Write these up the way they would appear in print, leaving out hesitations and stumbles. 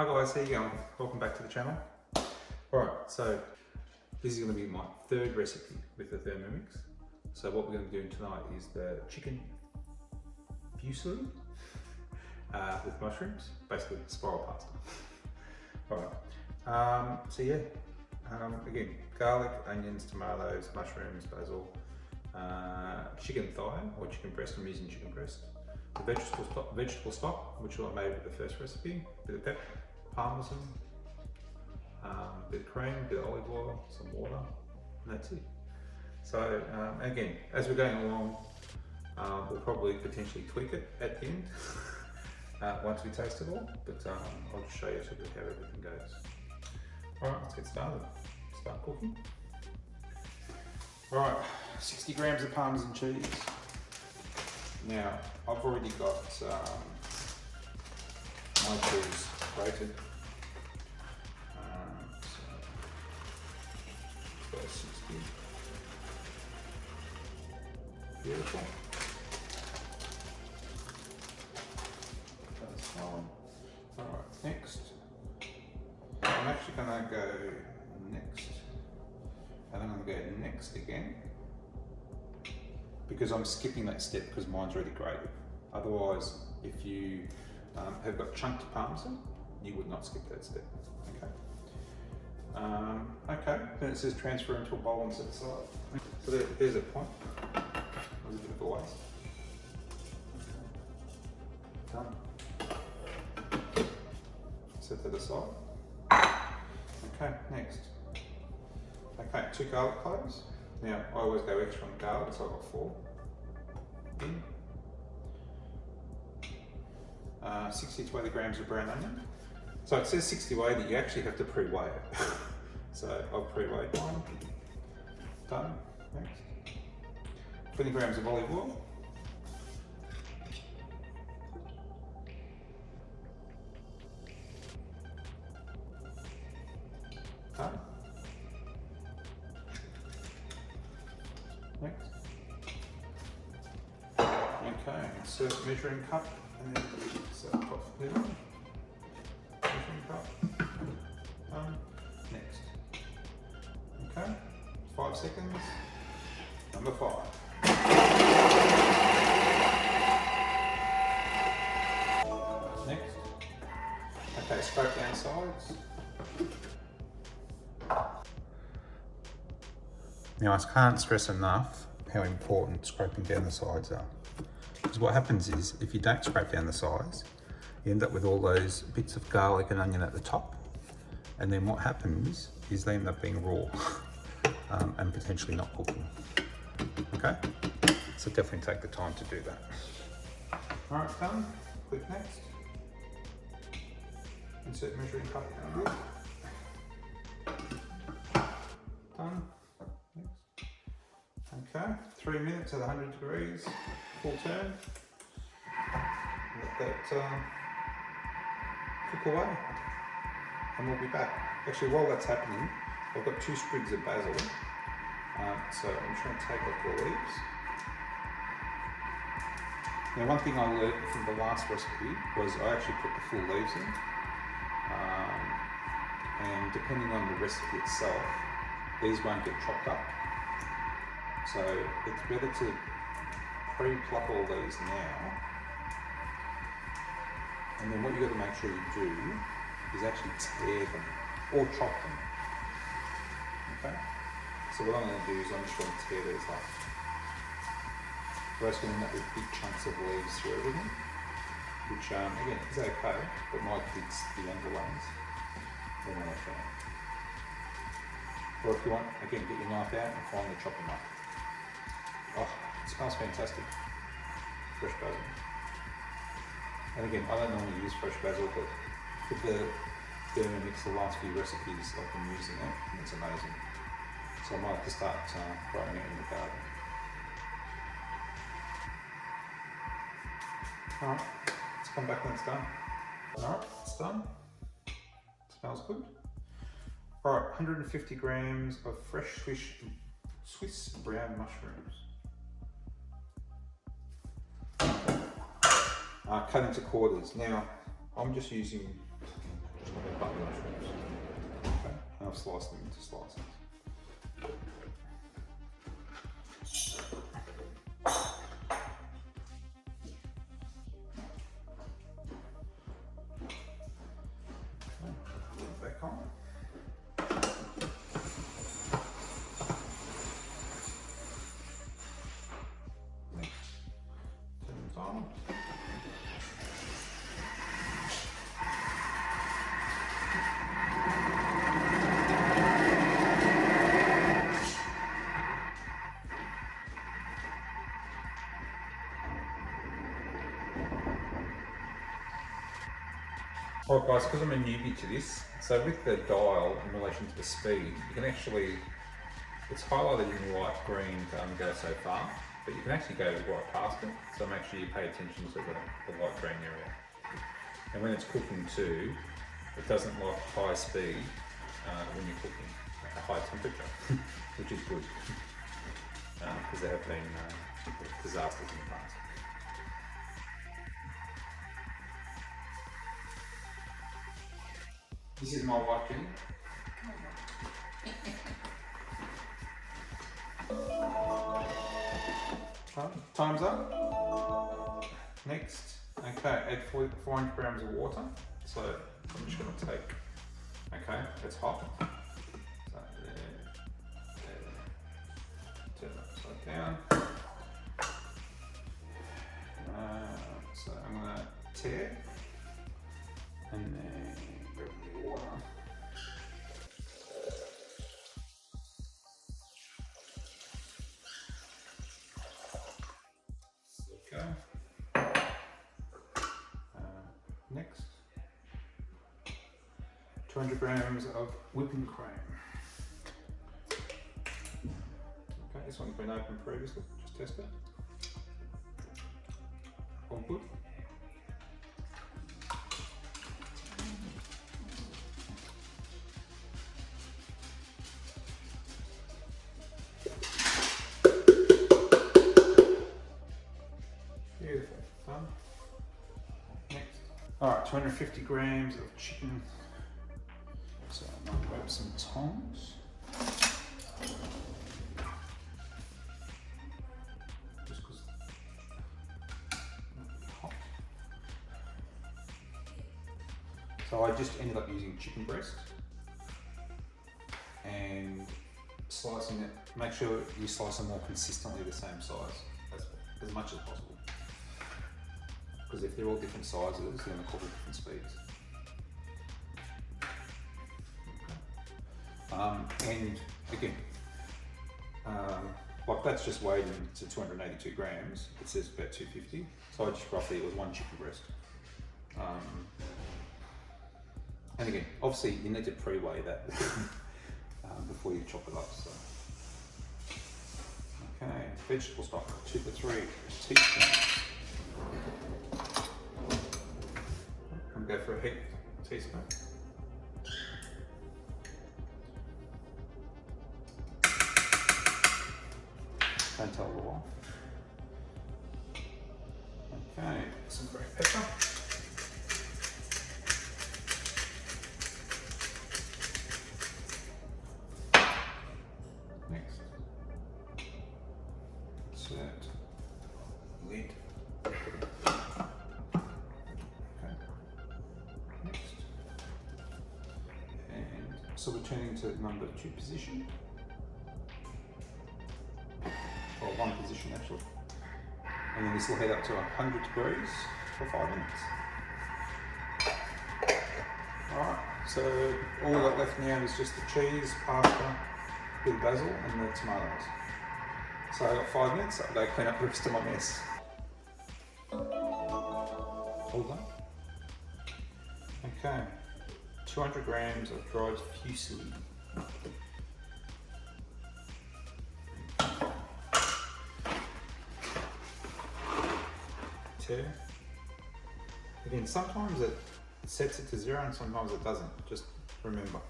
Hi guys, how you going? Welcome back to the channel. Alright, so this is going to be my third recipe with the Thermomix. So what we're going to be doing tonight is the chicken fusilli with mushrooms, basically spiral pasta. Alright, so yeah, again, garlic, onions, tomatoes, mushrooms, basil, chicken thigh or chicken breast. I'm using chicken breast. The vegetable stock, which I made with the first recipe, a bit of pepper, parmesan, a bit of cream, a bit of olive oil, some water, and that's it. So again, as we're going along, we'll probably potentially tweak it at the end once we taste it all, but I'll just show you sort of how everything goes. Alright, let's get started. Start cooking. Alright, 60 grams of parmesan cheese. Now, I've already got my cheese grated. So 60. Beautiful. That's fine. Alright, next. I'm actually going to go next. And then I'm going to go next again, because I'm skipping that step because mine's already grated. Otherwise, if you have got chunked parmesan, you would not skip that step. Okay. Okay. Then it says transfer into a bowl and set aside. So there's a point. There's a bit of a waste. Done. Set that aside. Okay. Next. Okay. 2 garlic cloves. Now, I always go extra on the garlic, so I've got 4 in. 60 to 80 grams of brown onion. So it says 60 to 80, you actually have to pre-weigh it. So I'll pre-weigh mine. Done. Next. 20 grams of olive oil. Done. Next. Okay, insert measuring cup and then set off the measuring cup. Next. Okay, 5 seconds. Number 5. Next. Okay, scrape down sides. Now, I can't stress enough how important scraping down the sides are. Because what happens is, if you don't scrape down the sides, you end up with all those bits of garlic and onion at the top. And then what happens is they end up being raw and potentially not cooking. Okay? So definitely take the time to do that. All right, done. Click next. Insert measuring cup and wood. Done. Okay, 3 minutes at 100 degrees, full turn. Let that cook away, and we'll be back. Actually, while that's happening, I've got 2 sprigs of basil. So I'm trying to take off the leaves. Now, one thing I learned from the last recipe was I actually put the full leaves in, and depending on the recipe itself, these won't get chopped up. So it's better to pre-pluck all these now, and then what you've got to make sure you do is actually tear them or chop them. Okay? So what I'm going to do is I'm just going to tear these up. We're just going to end up with big chunks of leaves through everything, which again is okay, but my kids, the younger ones, they're not a fan. Or if you want, again, get your knife out and finally chop them up. Oh, it smells fantastic. Fresh basil. And again, I don't normally use fresh basil, but with the Thermomix, the last few recipes I've been using it, and it's amazing. So I might have to start growing it in the garden. Alright, let's come back when it's done. Alright, it's done. It smells good. Alright, 150 grams of fresh Swiss brown mushrooms. Cut into quarters. Now, I'm just using mushrooms. Okay, and I've sliced them into slices. Back on. Turns on. Alright guys, because I'm a newbie to this, so with the dial in relation to the speed, you can actually, it's highlighted in light green to only go so far, but you can actually go right past it, so make sure you pay attention to the light green area. And when it's cooking too, it doesn't like high speed when you're cooking at a high temperature, which is good, because there have been disasters in the past. This is my wife, Jenny. Time's up. Next, okay, add 400 grams of water. So I'm just going to take, okay, it's hot. So there. Turn it upside down. So I'm going to tear and then grab the water. There we go. Next, 200 grams of whipping cream. Okay, this one's been opened previously, just test it. All good. Beautiful, done. Next. Alright, 250 grams of chicken. So I'm going to grab some tongs. Just because it's hot. So I just ended up using chicken breast and slicing it. Make sure you slice them all consistently the same size as much as possible. Because if they're all different sizes, they're going to cook at different speeds. And again, like that's just weighed into 282 grams. It says about 250. So I just roughly, it was one chicken breast. And again, obviously you need to pre-weigh that before you chop it up. So. Okay, vegetable stock, 2 to 3 teaspoons. I'm going to go for a heap teaspoon. Don't tell the wife. Okay, some green pepper. Next, insert lid. Okay. Next, and so we're turning to number 2 position. Or 1 position actually. And then this will head up to 100 degrees for 5 minutes. Alright, so all we've got left now is just the cheese, pasta, with basil and the tomatoes. So I've got 5 minutes, I'll go clean up the rest of my mess. All done. Okay, 200 grams of dried fusilli. Tear. Again, sometimes it sets it to 0 and sometimes it doesn't, just remember.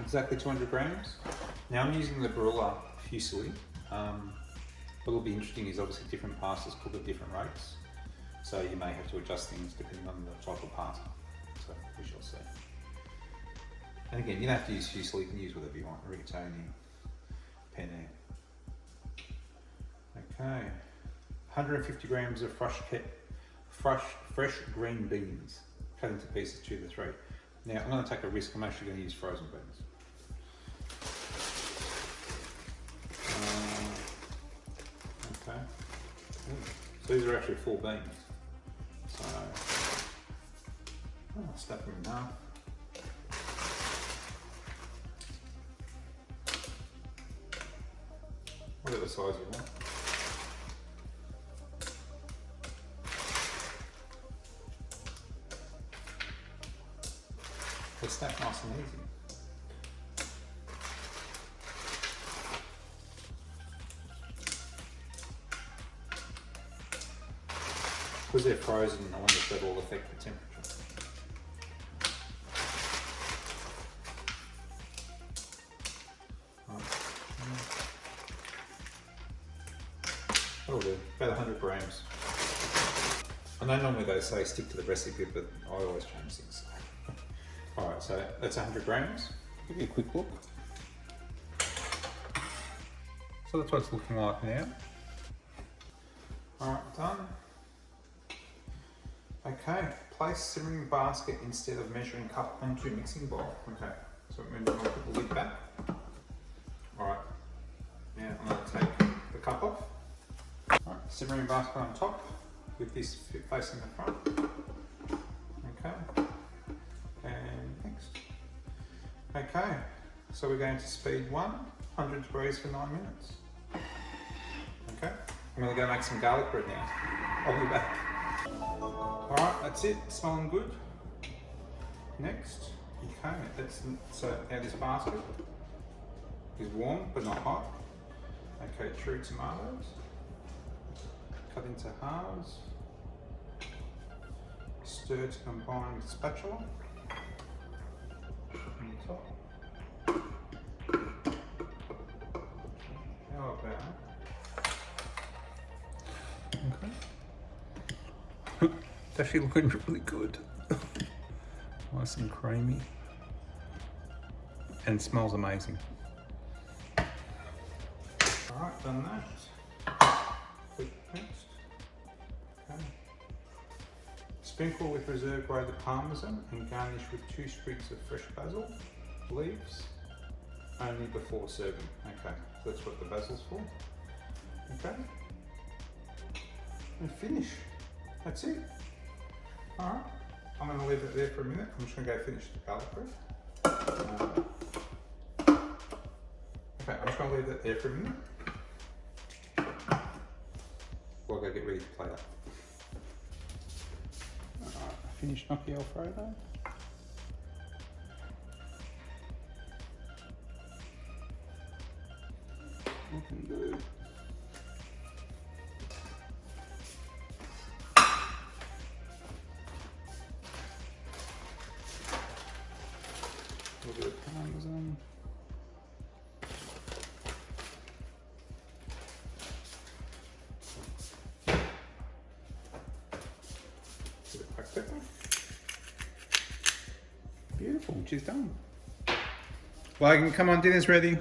exactly 200 grams. Now I'm using the Barilla Fusilli. What'll be interesting is obviously different pastas cook at different rates. So you may have to adjust things depending on the type of pasta. So we shall see. And again, you don't have to use Fusilli, you can use whatever you want, rigatoni, penne. Okay, 150 grams of fresh green beans, cut into pieces 2 to 3. Now I'm going to take a risk, I'm actually going to use frozen beans. Okay, so these are actually full beans. So I'll snap them in half. Whatever size you want. It's that nice and easy. Because they're frozen, I wonder if that will affect the temperature. That'll do, about 100 grams. I know normally they say stick to the recipe, but I always change things. Alright, so that's 100 grams. Give you a quick look. So that's what it's looking like now. Alright, done. Okay, place simmering basket instead of measuring cup onto mixing bowl. Okay, so I'm going to put the lid back. Alright, now I'm going to take the cup off. Alright, simmering basket on top with this facing the front. Okay, and next. Okay, so we're going to speed 100 degrees for 9 minutes. Okay, I'm going to go make some garlic bread now. I'll be back. Alright, that's it, smelling good. Next, okay, so now this basket is warm but not hot. Okay, cherry tomatoes, cut into halves, stir to combine with spatula on the top. How about? Okay. It's actually looking really good. Nice and creamy. And smells amazing. Alright, done that. Quick next. Okay. Sprinkle with reserve grated parmesan and garnish with 2 sprigs of fresh basil leaves only before serving. Okay, so that's what the basil's for. Okay. And finish. That's it. Alright, I'm going to leave it there for a minute. I'm just going to go finish the garlic bread. Okay, I'm just going to leave that there for a minute. While I go get ready to plate up. Alright, finished gnocchi Alfredo. Looking good. A little bit of parmesan. Bit of black pepper. Beautiful, she's done. Logan, come on, dinner's ready.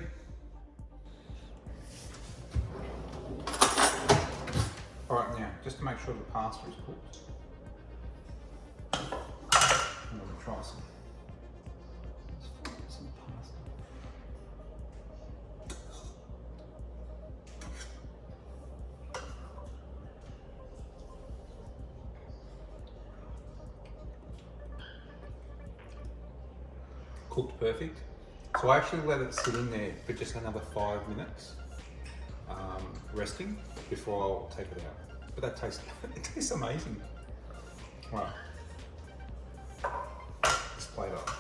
Alright, now, just to make sure the pasta is cooked, I'm going to try some. Cooked perfect. So I actually let it sit in there for just another 5 minutes, resting before I'll take it out. But that tastes, it tastes amazing. Right, let's plate up.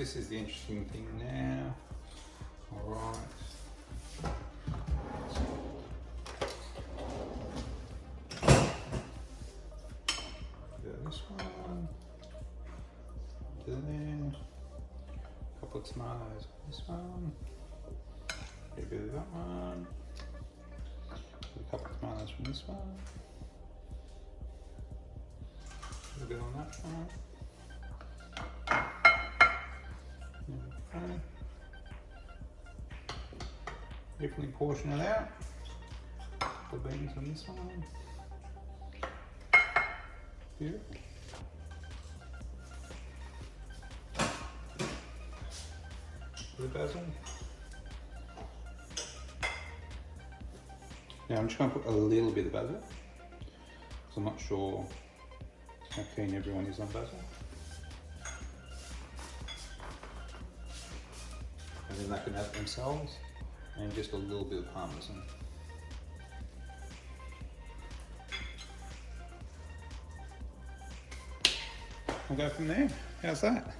this is the interesting thing now. All right. This one, then a couple of tomatoes on this one, a bit of that one, a couple of tomatoes from this one, a bit on that one. Okay. Definitely portion it out. The beans on this one. Here. The basil. Now I'm just going to put a little bit of basil, because I'm not sure how keen everyone is on basil. And then they can have it themselves, and just a little bit of parmesan. We'll go from there. How's that?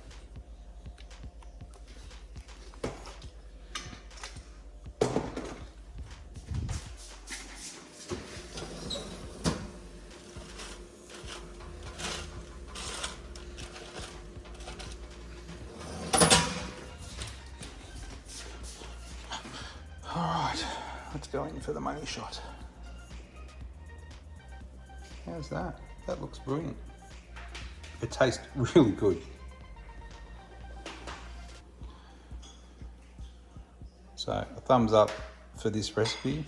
All right, let's go in for the money shot. How's that? That looks brilliant. It tastes really good. So a thumbs up for this recipe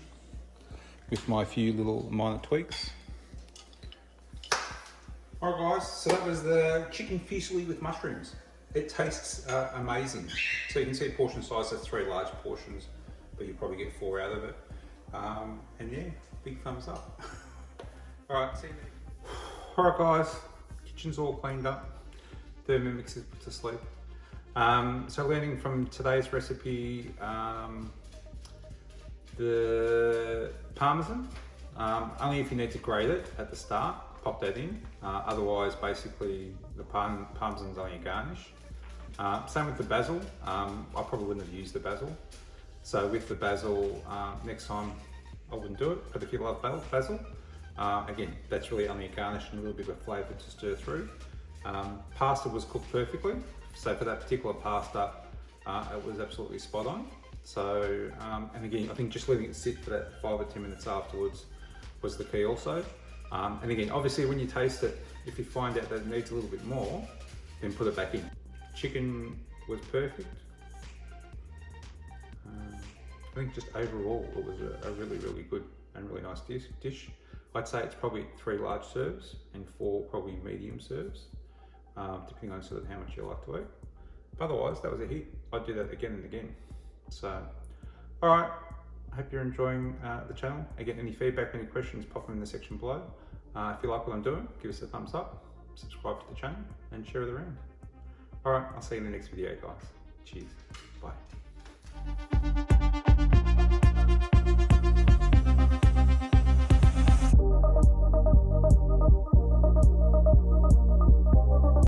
with my few little minor tweaks. Alright guys, so that was the chicken fusilli with mushrooms. It tastes amazing. So you can see portion size, that's 3 large portions, but you'll probably get 4 out of it. And yeah, big thumbs up. Alright, see you next. Alright guys. Kitchen's all cleaned up, Thermomix is put to sleep. So learning from today's recipe, the parmesan, only if you need to grate it at the start, pop that in. Otherwise, basically, the parmesan's only a garnish. Same with the basil. I probably wouldn't have used the basil. So with the basil, next time I wouldn't do it, but if you love basil, again, that's really only a garnish and a little bit of flavour to stir through. Pasta was cooked perfectly, so for that particular pasta, it was absolutely spot on. So, and again, I think just letting it sit for that 5 or 10 minutes afterwards was the key also. And again, obviously when you taste it, if you find out that it needs a little bit more, then put it back in. Chicken was perfect. I think just overall, it was a really, really good and really nice dish. I'd say it's probably 3 large serves and 4 probably medium serves, depending on sort of how much you like to eat. But otherwise, that was a hit. I'd do that again and again. So, all right, I hope you're enjoying the channel. Again, any feedback, any questions, pop them in the section below. If you like what I'm doing, give us a thumbs up, subscribe to the channel, and share it around. All right, I'll see you in the next video, guys. Cheers, bye.